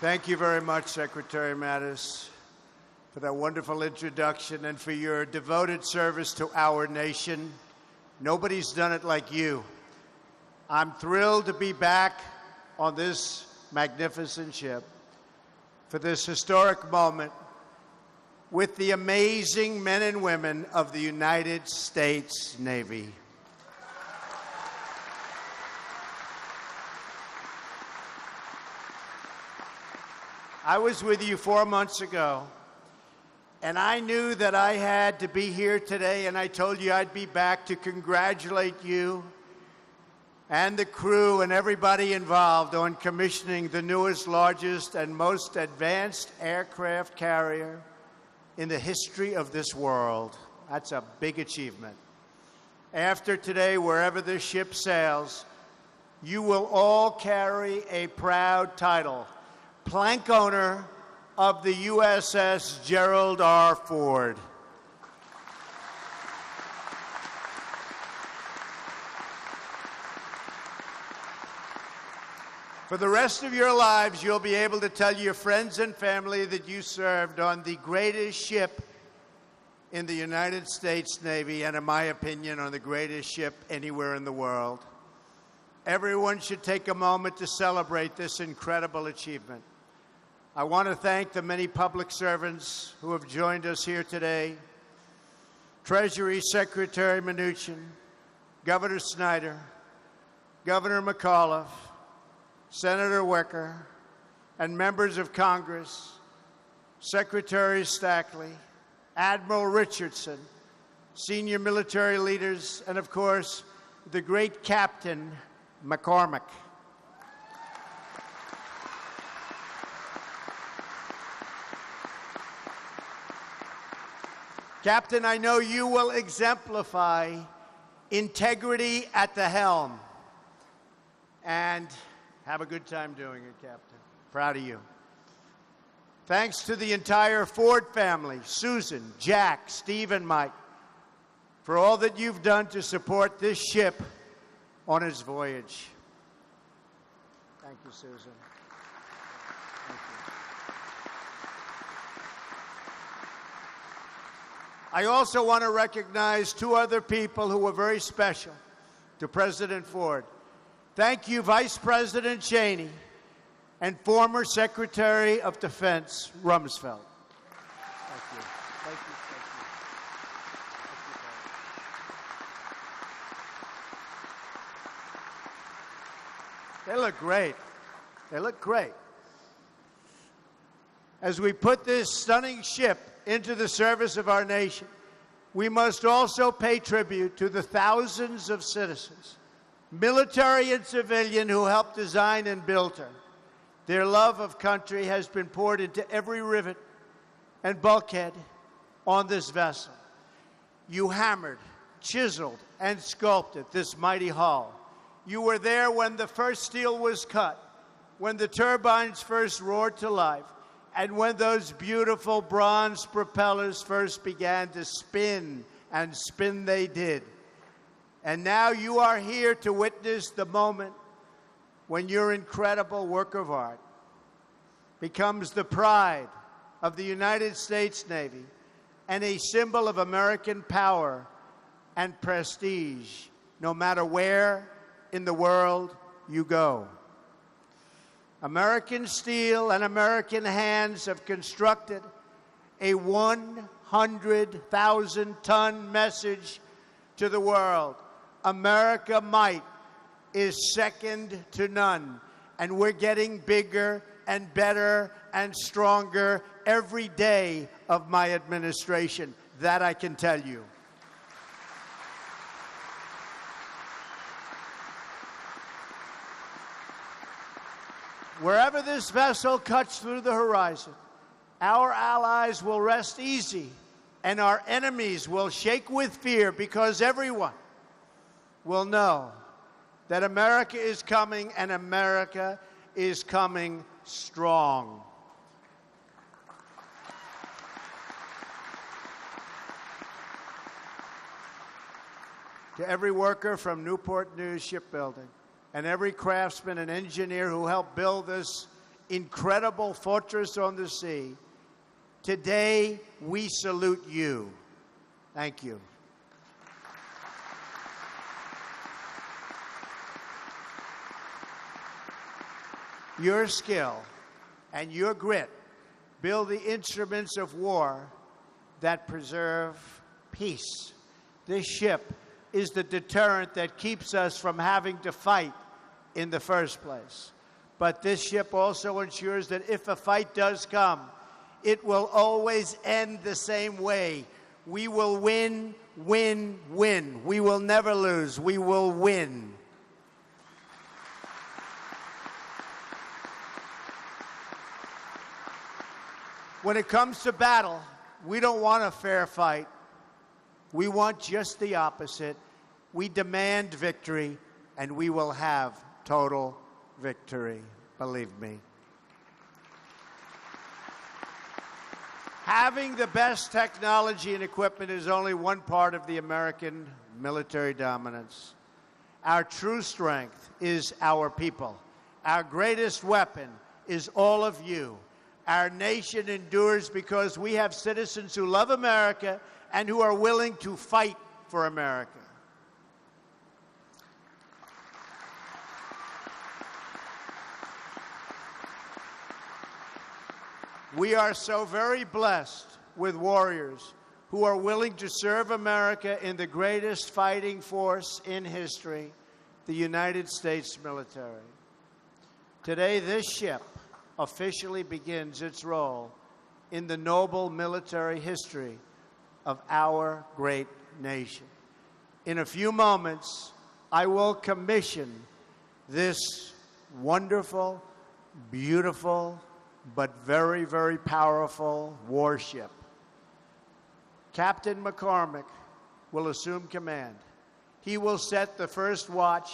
Thank you very much, Secretary Mattis, for that wonderful introduction and for your devoted service to our nation. Nobody's done it like you. I'm thrilled to be back on this magnificent ship for this historic moment with the amazing men and women of the United States Navy. I was with you 4 months ago, and I knew that I had to be here today, and I told you I'd be back to congratulate you and the crew and everybody involved on commissioning the newest, largest, and most advanced aircraft carrier in the history of this world. That's a big achievement. After today, wherever this ship sails, you will all carry a proud title: plank owner of the USS Gerald R. Ford. For the rest of your lives, you'll be able to tell your friends and family that you served on the greatest ship in the United States Navy, and in my opinion, on the greatest ship anywhere in the world. Everyone should take a moment to celebrate this incredible achievement. I want to thank the many public servants who have joined us here today: Treasury Secretary Mnuchin, Governor Snyder, Governor McAuliffe, Senator Wicker, and members of Congress, Secretary Stackley, Admiral Richardson, senior military leaders, and of course, the great Captain McCormick. Captain, I know you will exemplify integrity at the helm. And have a good time doing it, Captain. Proud of you. Thanks to the entire Ford family, Susan, Jack, Steve, and Mike, for all that you've done to support this ship on its voyage. Thank you, Susan. Thank you. I also want to recognize two other people who were very special to President Ford. Thank you, Vice President Cheney and former Secretary of Defense Rumsfeld. Thank you. Thank you. Thank you. They look great. They look great. As we put this stunning ship into the service of our nation, we must also pay tribute to the thousands of citizens, military and civilian, who helped design and build her. Their love of country has been poured into every rivet and bulkhead on this vessel. You hammered, chiseled, and sculpted this mighty hull. You were there when the first steel was cut, when the turbines first roared to life, and when those beautiful bronze propellers first began to spin, and spin they did. And now you are here to witness the moment when your incredible work of art becomes the pride of the United States Navy and a symbol of American power and prestige, no matter where in the world you go. American steel and American hands have constructed a 100,000-ton message to the world. America might is second to none, and we're getting bigger and better and stronger every day of my administration. That I can tell you. Wherever this vessel cuts through the horizon, our allies will rest easy, and our enemies will shake with fear, because everyone will know that America is coming, and America is coming strong. To every worker from Newport News Shipbuilding, and every craftsman and engineer who helped build this incredible fortress on the sea, today we salute you. Thank you. Your skill and your grit build the instruments of war that preserve peace. This ship is the deterrent that keeps us from having to fight in the first place. But this ship also ensures that if a fight does come, it will always end the same way. We will win, win, win. We will never lose. We will win. When it comes to battle, we don't want a fair fight. We want just the opposite. We demand victory, and we will have total victory, believe me. Having the best technology and equipment is only one part of the American military dominance. Our true strength is our people. Our greatest weapon is all of you. Our nation endures because we have citizens who love America and who are willing to fight for America. We are so very blessed with warriors who are willing to serve America in the greatest fighting force in history, the United States military. Today, this ship officially begins its role in the noble military history of our great nation. In a few moments, I will commission this wonderful, beautiful, but very, very powerful warship. Captain McCormick will assume command. He will set the first watch,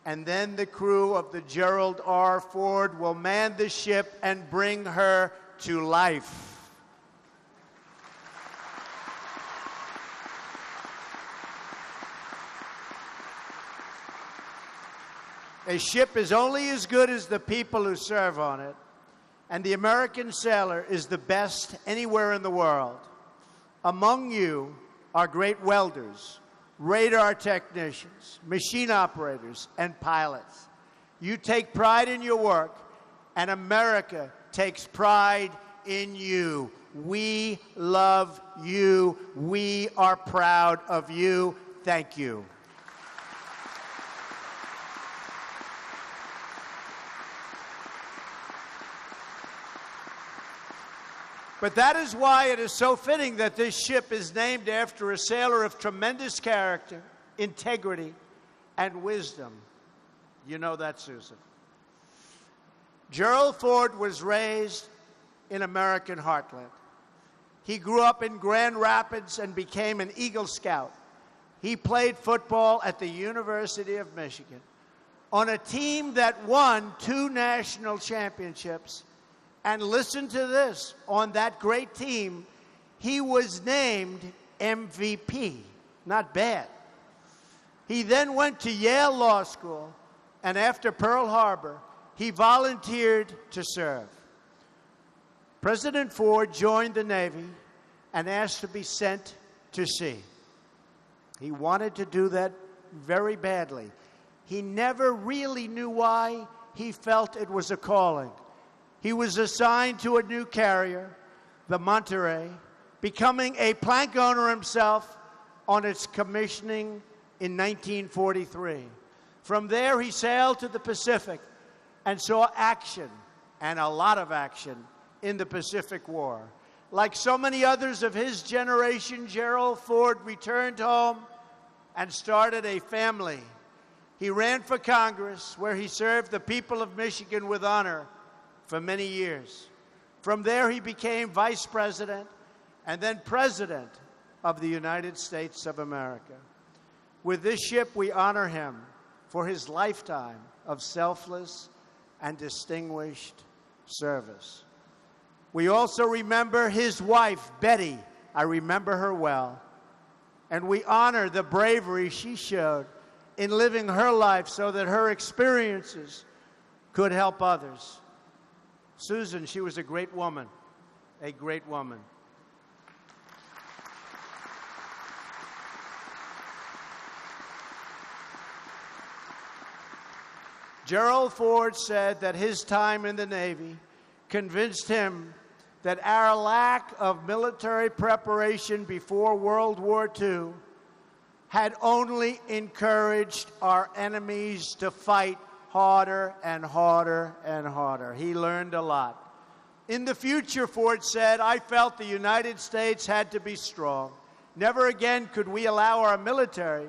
and then the crew of the Gerald R. Ford will man the ship and bring her to life. A ship is only as good as the people who serve on it, and the American sailor is the best anywhere in the world. Among you are great welders, radar technicians, machine operators, and pilots. You take pride in your work, and America takes pride in you. We love you. We are proud of you. Thank you. But that is why it is so fitting that this ship is named after a sailor of tremendous character, integrity, and wisdom. You know that, Susan. Gerald Ford was raised in American heartland. He grew up in Grand Rapids and became an Eagle Scout. He played football at the University of Michigan on a team that won 2 national championships. And listen to this, on that great team, he was named MVP. Not bad. He then went to Yale Law School, and after Pearl Harbor, he volunteered to serve. President Ford joined the Navy and asked to be sent to sea. He wanted to do that very badly. He never really knew why. He felt it was a calling. He was assigned to a new carrier, the Monterey, becoming a plank owner himself on its commissioning in 1943. From there, he sailed to the Pacific and saw action, and a lot of action, in the Pacific War. Like so many others of his generation, Gerald Ford returned home and started a family. He ran for Congress, where he served the people of Michigan with honor for many years. From there, he became vice president and then president of the United States of America. With this ship, we honor him for his lifetime of selfless and distinguished service. We also remember his wife, Betty. I remember her well. And we honor the bravery she showed in living her life so that her experiences could help others. Susan, she was a great woman, a great woman. Gerald Ford said that his time in the Navy convinced him that our lack of military preparation before World War II had only encouraged our enemies to fight harder and harder and harder. He learned a lot. In the future, Ford said, I felt the United States had to be strong. Never again could we allow our military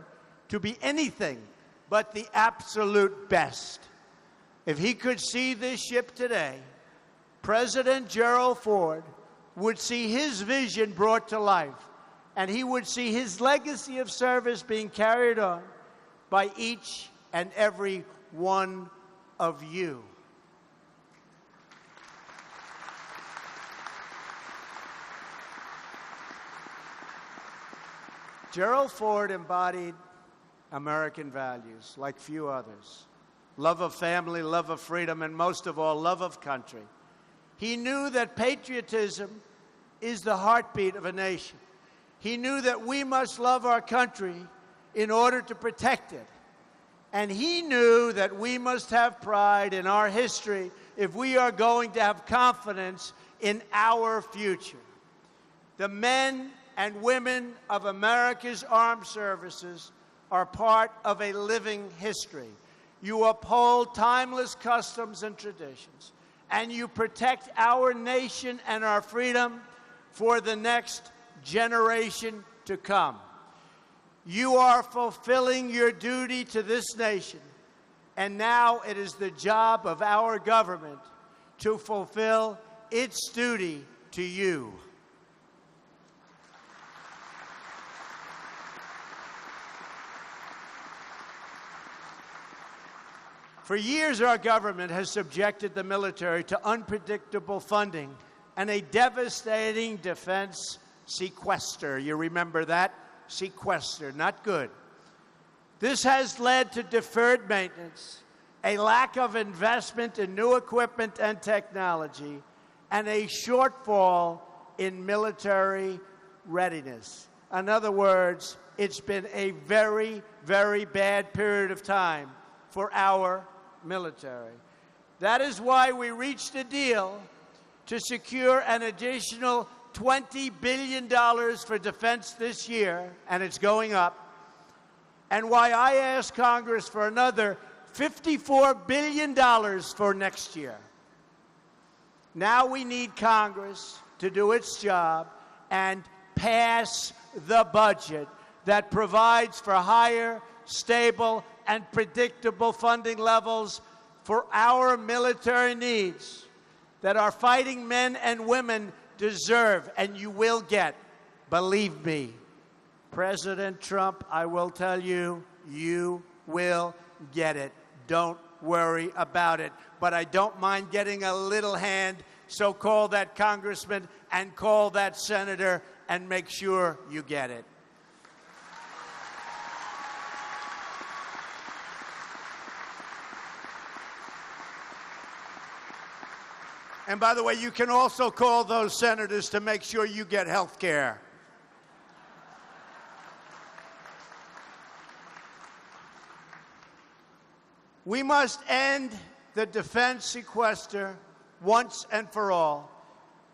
to be anything but the absolute best. If he could see this ship today, President Gerald Ford would see his vision brought to life, and he would see his legacy of service being carried on by each and every one of you. Gerald Ford embodied American values like few others. Love of family, love of freedom, and most of all, love of country. He knew that patriotism is the heartbeat of a nation. He knew that we must love our country in order to protect it. And he knew that we must have pride in our history if we are going to have confidence in our future. The men and women of America's armed services are part of a living history. You uphold timeless customs and traditions, and you protect our nation and our freedom for the next generation to come. You are fulfilling your duty to this nation, and now it is the job of our government to fulfill its duty to you. For years, our government has subjected the military to unpredictable funding and a devastating defense sequester. You remember that? Sequester, not good. This has led to deferred maintenance, a lack of investment in new equipment and technology, and a shortfall in military readiness. In other words, it's been a very, very bad period of time for our military. That is why we reached a deal to secure an additional $20 billion for defense this year, and it's going up, and why I asked Congress for another $54 billion for next year. Now we need Congress to do its job and pass the budget that provides for higher, stable, and predictable funding levels for our military needs that our fighting men and women deserve, and you will get. Believe me, President Trump, I will tell you, you will get it. Don't worry about it. But I don't mind getting a little hand, so call that congressman and call that senator and make sure you get it. And by the way, you can also call those senators to make sure you get health care. We must end the defense sequester once and for all.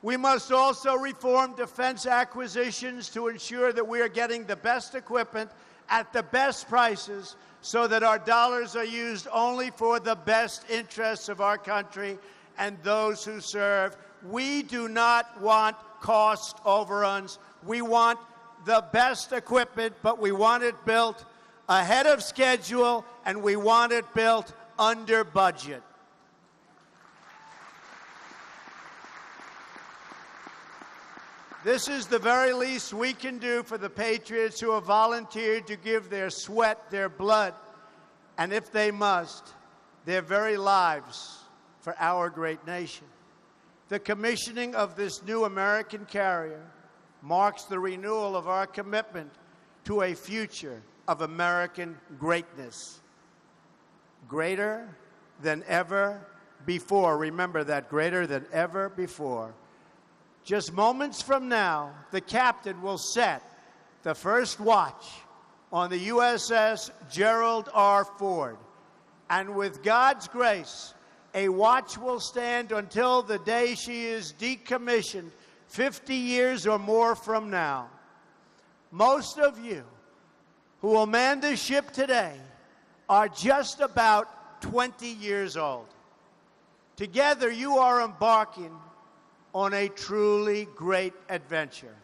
We must also reform defense acquisitions to ensure that we are getting the best equipment at the best prices so that our dollars are used only for the best interests of our country and those who serve. We do not want cost overruns. We want the best equipment, but we want it built ahead of schedule, and we want it built under budget. This is the very least we can do for the patriots who have volunteered to give their sweat, their blood, and if they must, their very lives for our great nation. The commissioning of this new American carrier marks the renewal of our commitment to a future of American greatness. Greater than ever before. Remember that, greater than ever before. Just moments from now, the captain will set the first watch on the USS Gerald R. Ford. And with God's grace, a watch will stand until the day she is decommissioned 50 years or more from now. Most of you who will man the ship today are just about 20 years old. Together, you are embarking on a truly great adventure.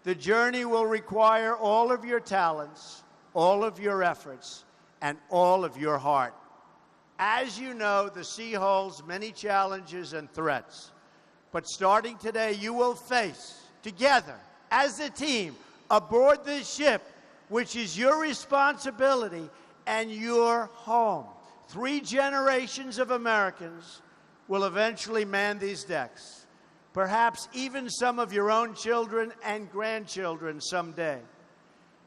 The journey will require all of your talents, all of your efforts, and all of your heart. As you know, the sea holds many challenges and threats. But starting today, you will face, together, as a team, aboard this ship, which is your responsibility and your home. 3 generations of Americans will eventually man these decks. Perhaps even some of your own children and grandchildren someday.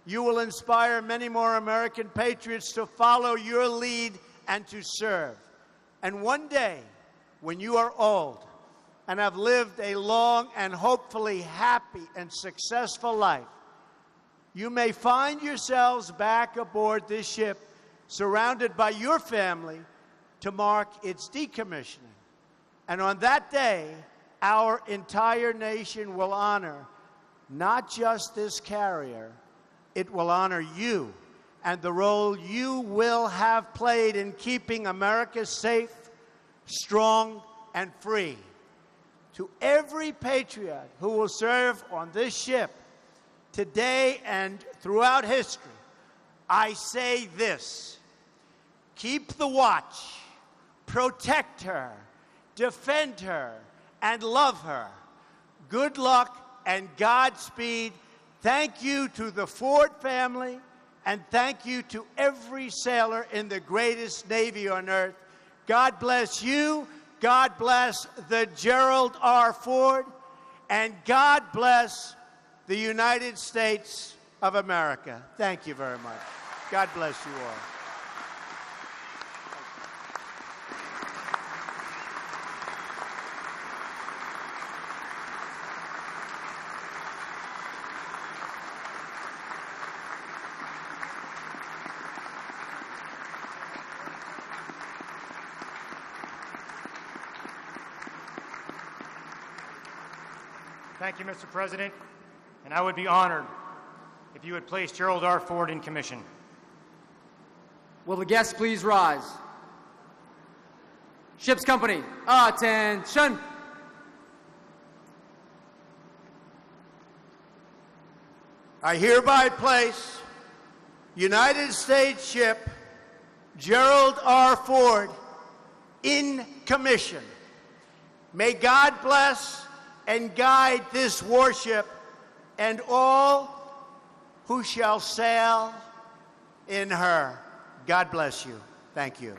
You will inspire many more American patriots to follow your lead and to serve. And one day, when you are old and have lived a long and hopefully happy and successful life, you may find yourselves back aboard this ship, surrounded by your family, to mark its decommissioning. And on that day, our entire nation will honor not just this carrier, it will honor you and the role you will have played in keeping America safe, strong, and free. To every patriot who will serve on this ship today and throughout history, I say this: keep the watch, protect her, defend her, and love her. Good luck and Godspeed. Thank you to the Ford family, and thank you to every sailor in the greatest Navy on earth. God bless you. God bless the Gerald R. Ford, and God bless the United States of America. Thank you very much. God bless you all. Thank you, Mr. President, and I would be honored if you would place Gerald R. Ford in commission. Will the guests please rise? Ship's company, attention! I hereby place United States ship Gerald R. Ford in commission. May God bless and guide this warship and all who shall sail in her. God bless you. Thank you.